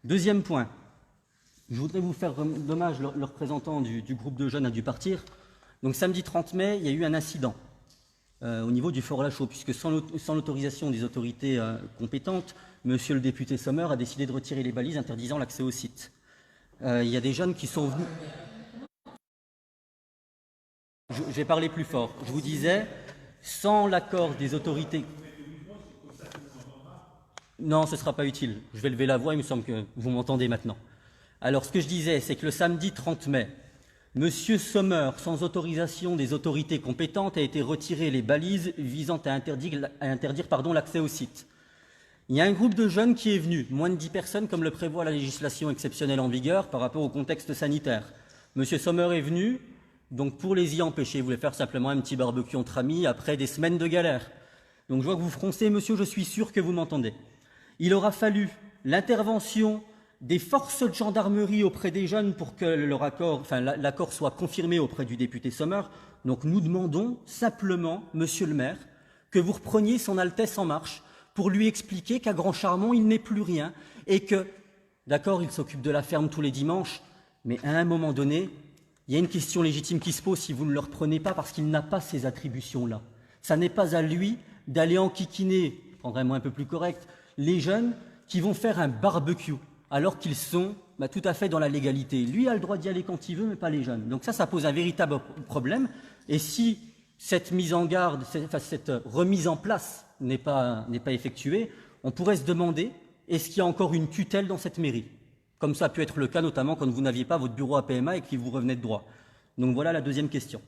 Deuxième point, je voudrais vous faire dommage, le représentant du groupe de jeunes a dû partir. Donc samedi 30 mai, il y a eu un incident au niveau du Fort Lachaud, puisque sans l'autorisation des autorités compétentes, monsieur le député Sommer a décidé de retirer les balises interdisant l'accès au site. Il y a des jeunes qui sont venus... Je vais parler plus fort. Je vous disais, sans l'accord des autorités... Non, ce ne sera pas utile. Je vais lever la voix, il me semble que vous m'entendez maintenant. Alors, ce que je disais, c'est que le samedi 30 mai, monsieur Sommer, sans autorisation des autorités compétentes, a été retiré les balises visant à interdire l'accès au site. Il y a un groupe de jeunes qui est venu, moins de 10 personnes, comme le prévoit la législation exceptionnelle en vigueur par rapport au contexte sanitaire. Monsieur Sommer est venu, donc pour les y empêcher, il voulait faire simplement un petit barbecue entre amis après des semaines de galère. Donc je vois que vous froncez, monsieur, je suis sûr que vous m'entendez. Il aura fallu l'intervention des forces de gendarmerie auprès des jeunes pour que l'accord soit confirmé auprès du député Sommer. Donc nous demandons simplement, monsieur le maire, que vous repreniez son Altesse en marche pour lui expliquer qu'à Grand Charmont, il n'est plus rien et que, d'accord, il s'occupe de la ferme tous les dimanches, mais à un moment donné, il y a une question légitime qui se pose si vous ne le reprenez pas parce qu'il n'a pas ces attributions-là. Ça n'est pas à lui d'aller enquiquiner, je prendrai un mot un peu plus correct, les jeunes qui vont faire un barbecue alors qu'ils sont tout à fait dans la légalité. Lui a le droit d'y aller quand il veut, mais pas les jeunes. Donc ça pose un véritable problème. Et si cette mise en garde, cette remise en place n'est pas effectuée, on pourrait se demander, est-ce qu'il y a encore une tutelle dans cette mairie? Comme ça a pu être le cas notamment quand vous n'aviez pas votre bureau à PMA et qu'il vous revenait de droit. Donc voilà la deuxième question.